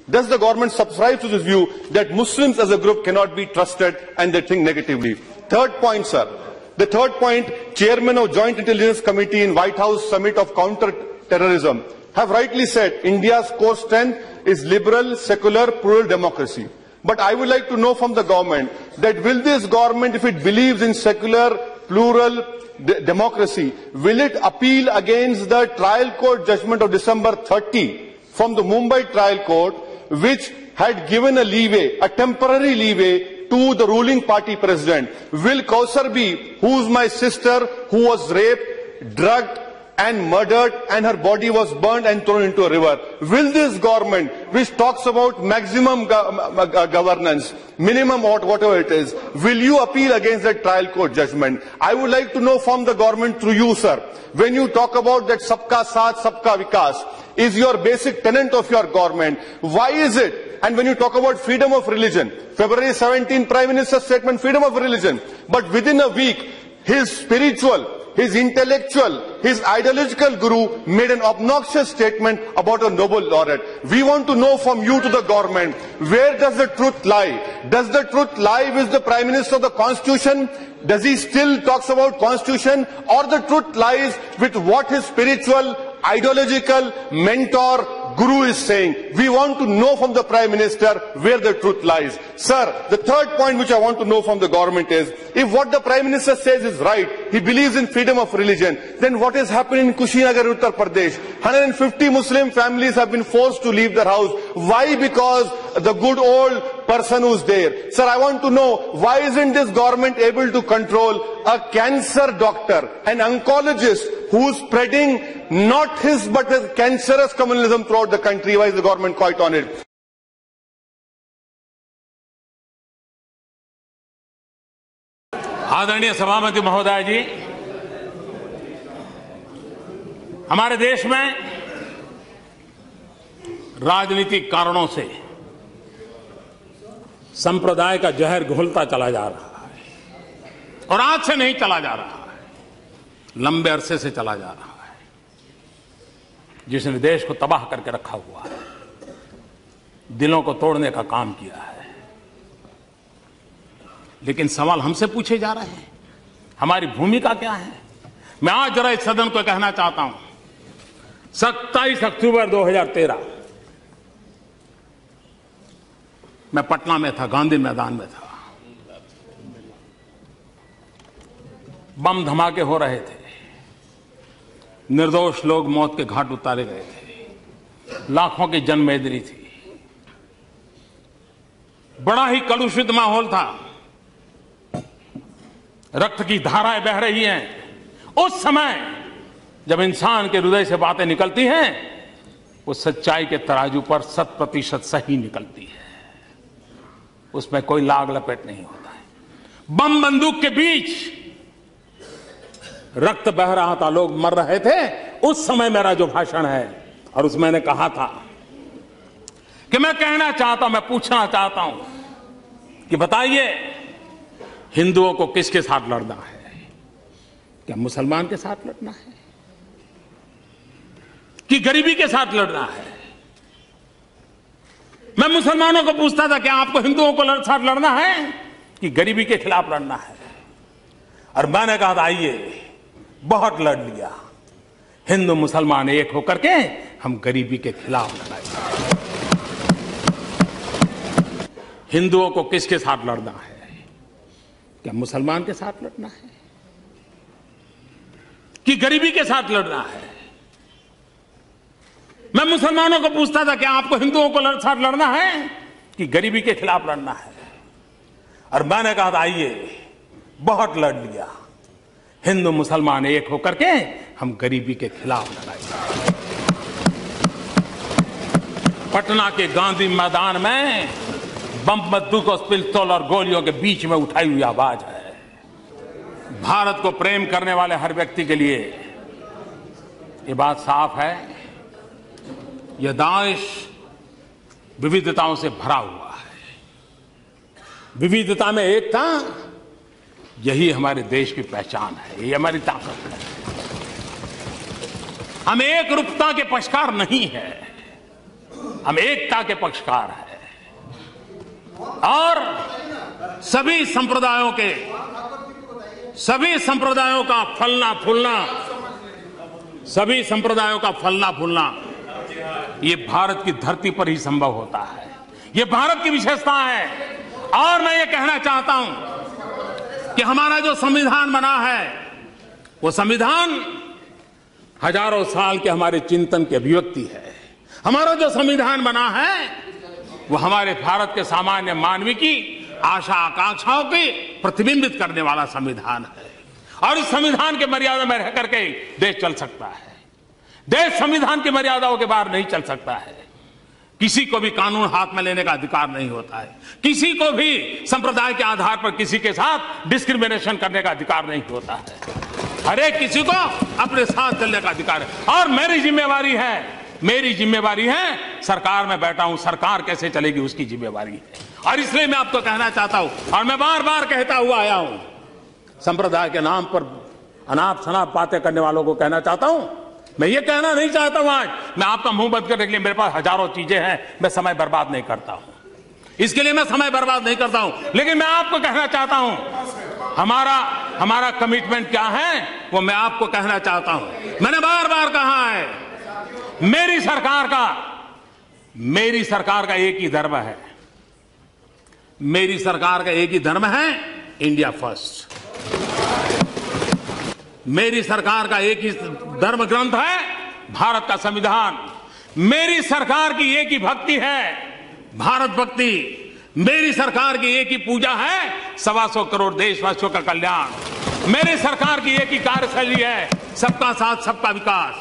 Does the government subscribe to this view that Muslims as a group cannot be trusted and they think negatively? Third point, sir. The third point, Chairman of Joint Intelligence Committee in White House Summit of Counter-Terrorism have rightly said India's core strength is liberal, secular, plural democracy. But I would like to know from the government that will this government, if it believes in secular, plural democracy, will it appeal against the trial court judgment of December 30 from the Mumbai trial court, which had given a leeway, a temporary leeway to the ruling party president? Will Kausar B, who's my sister, who was raped, drugged and murdered and her body was burned and thrown into a river, will this government, which talks about maximum governance, minimum or whatever it is, will you appeal against that trial court judgment? I would like to know from the government through you, sir, when you talk about that Sabka Saath, Sabka Vikas is your basic tenet of your government, why is it? And when you talk about freedom of religion, February 17, Prime Minister's statement, freedom of religion, but within a week, his spiritual, his intellectual, his ideological guru made an obnoxious statement about a Nobel laureate. We want to know from you to the government, where does the truth lie? Does the truth lie with the Prime Minister of the Constitution? Does he still talks about Constitution? Or the truth lies with what his spiritual, ideological mentor, guru is saying? We want to know from the Prime Minister where the truth lies. Sir, the third point which I want to know from the government is, if what the Prime Minister says is right, he believes in freedom of religion, then what is happening in Kushinagar, Uttar Pradesh? 150 Muslim families have been forced to leave their house. Why? Because the good old person who's there. Sir, I want to know, why isn't this government able to control a cancer doctor, an oncologist who's spreading not his but his cancerous communalism throughout the country? Why is the government quiet on it? आदरणीय सभापति महोदय जी, हमारे देश में राजनीतिक कारणों से संप्रदाय का जहर घुलता चला जा रहा है और आज से नहीं चला जा रहा है, लंबे अरसे से चला जा रहा है, जिसने देश को तबाह करके रखा हुआ है, दिलों को तोड़ने का काम किया है। लेकिन सवाल हमसे पूछे जा रहे हैं, हमारी भूमिका क्या है? मैं आज जरा इस सदन को कहना चाहता हूं, 27 अक्टूबर 2013 मैं पटना में था, गांधी मैदान में था। बम धमाके हो रहे थे, निर्दोष लोग मौत के घाट उतारे गए थे, लाखों की जनमेदनी थी, बड़ा ही कलुषित माहौल था, रक्त की धाराएं बह रही हैं। उस समय जब इंसान के हृदय से बातें निकलती हैं, वो सच्चाई के तराजू पर 100% सही निकलती है, उसमें कोई लाग लपेट नहीं होता है। बम बंदूक के बीच रक्त बह रहा था, लोग मर रहे थे। उस समय मेरा जो भाषण है, और उसमें मैंने कहा था कि मैं कहना चाहता हूं, मैं पूछना चाहता हूं कि बताइए, हिंदुओं को किसके साथ लड़ना है? क्या मुसलमान के साथ लड़ना है कि गरीबी के साथ लड़ना है? मैं मुसलमानों को पूछता था, क्या आपको हिंदुओं को साथ लड़ना है कि गरीबी के खिलाफ लड़ना है? और मैंने कहा था, आइए, बहुत लड़ लिया, हिंदू मुसलमान एक होकर के हम गरीबी के खिलाफ लड़ाएंगे। हिंदुओं को किसके साथ लड़ना है? क्या मुसलमान के साथ लड़ना है कि गरीबी के साथ लड़ना है? मैं मुसलमानों को पूछता था, क्या आपको हिंदुओं को साथ लड़ना है कि गरीबी के खिलाफ लड़ना है? और मैंने कहा था, आइए, बहुत लड़ लिया, हिंदू मुसलमान एक होकर के हम गरीबी के खिलाफ लड़ाएंगे। पटना के गांधी मैदान में बम बंदूक और पिस्तौल और गोलियों के बीच में उठाई हुई आवाज है। भारत को प्रेम करने वाले हर व्यक्ति के लिए ये बात साफ है, यह दाइश विविधताओं से भरा हुआ है। विविधता में एकता, यही हमारे देश की पहचान है, ये हमारी ताकत है। हम एक रूपता के पक्षकार नहीं है। हम एकता के पक्षकार हैं और सभी संप्रदायों का फलना फूलना ये भारत की धरती पर ही संभव होता है। ये भारत की विशेषता है। और मैं ये कहना चाहता हूं कि हमारा जो संविधान बना है वो संविधान हजारों साल के हमारे चिंतन की अभिव्यक्ति है। हमारा जो संविधान बना है वो हमारे भारत के सामान्य मानवी की आशा आकांक्षाओं की प्रतिबिंबित करने वाला संविधान है। और इस संविधान के मर्यादा में रह करके देश चल सकता है। देश संविधान की मर्यादाओं के बाहर नहीं चल सकता है। किसी को भी कानून हाथ में लेने का अधिकार नहीं होता है। किसी को भी संप्रदाय के आधार पर किसी के साथ डिस्क्रिमिनेशन करने का अधिकार नहीं होता है। हर एक किसी को अपने साथ चलने का अधिकार है। और मेरी जिम्मेवारी है सरकार में बैठा हूं, सरकार कैसे चलेगी उसकी जिम्मेवारी है। और इसलिए मैं आपको कहना चाहता हूं और मैं बार बार कहता हुआ आया हूं, संप्रदाय के नाम पर अनाप शनाप बातें करने वालों को कहना चाहता हूं, मैं ये कहना नहीं चाहता हूं आज मैं आपका मुंह बंद करने के लिए मेरे पास हजारों चीजें हैं, मैं समय बर्बाद नहीं करता हूं, इसके लिए मैं समय बर्बाद नहीं करता हूं। लेकिन मैं आपको कहना चाहता हूं हमारा कमिटमेंट क्या है वो मैं आपको कहना चाहता हूं। मैंने बार बार कहा है मेरी सरकार का एक ही धर्म है। मेरी सरकार का एक ही धर्म है इंडिया फर्स्ट। मेरी सरकार का एक ही धर्म ग्रंथ है भारत का संविधान। मेरी सरकार की एक ही भक्ति है भारत भक्ति। मेरी सरकार की एक ही पूजा है 125 करोड़ देशवासियों का कल्याण। मेरी सरकार की एक ही कार्यशैली है सबका साथ सबका विकास।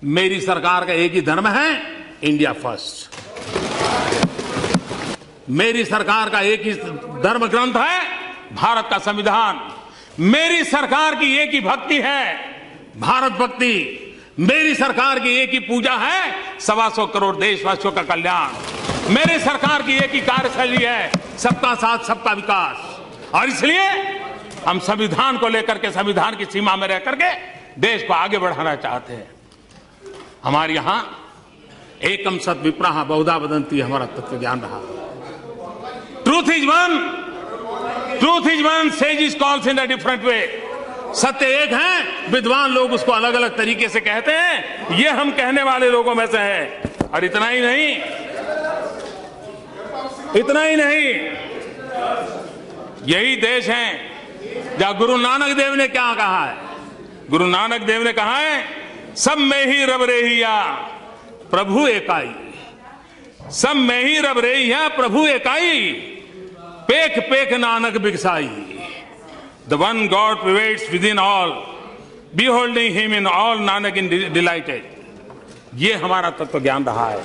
मेरी सरकार का एक ही धर्म है इंडिया फर्स्ट। मेरी सरकार का एक ही धर्म ग्रंथ है भारत का संविधान। मेरी सरकार की एक ही भक्ति है भारत भक्ति। मेरी सरकार की एक ही पूजा है 125 करोड़ देशवासियों का कल्याण। मेरी सरकार की एक ही कार्यशैली है सबका साथ सबका विकास। और इसलिए हम संविधान को लेकर के संविधान की सीमा में रह करके देश को आगे बढ़ाना चाहते हैं। हमारे यहां एकम सत विप्रः बहुधा वदन्ति हमारा तत्व ज्ञान रहा। Truth is one says calls in a different way. सत्य एक है, विद्वान लोग उसको अलग अलग तरीके से कहते हैं। ये हम कहने वाले लोगों में से है। और इतना ही नहीं, यही देश है जहां गुरु नानक देव ने क्या कहा है। गुरु नानक देव ने कहा है सब में ही रब रेहिया प्रभु एकाई। सब में ही रब रेहिया प्रभु एकाई। पेख पेख Nanak बिगसाई। The one God pervades within all, beholding him in all, Nanak in delighted। ये हमारा तत्व ज्ञान रहा है।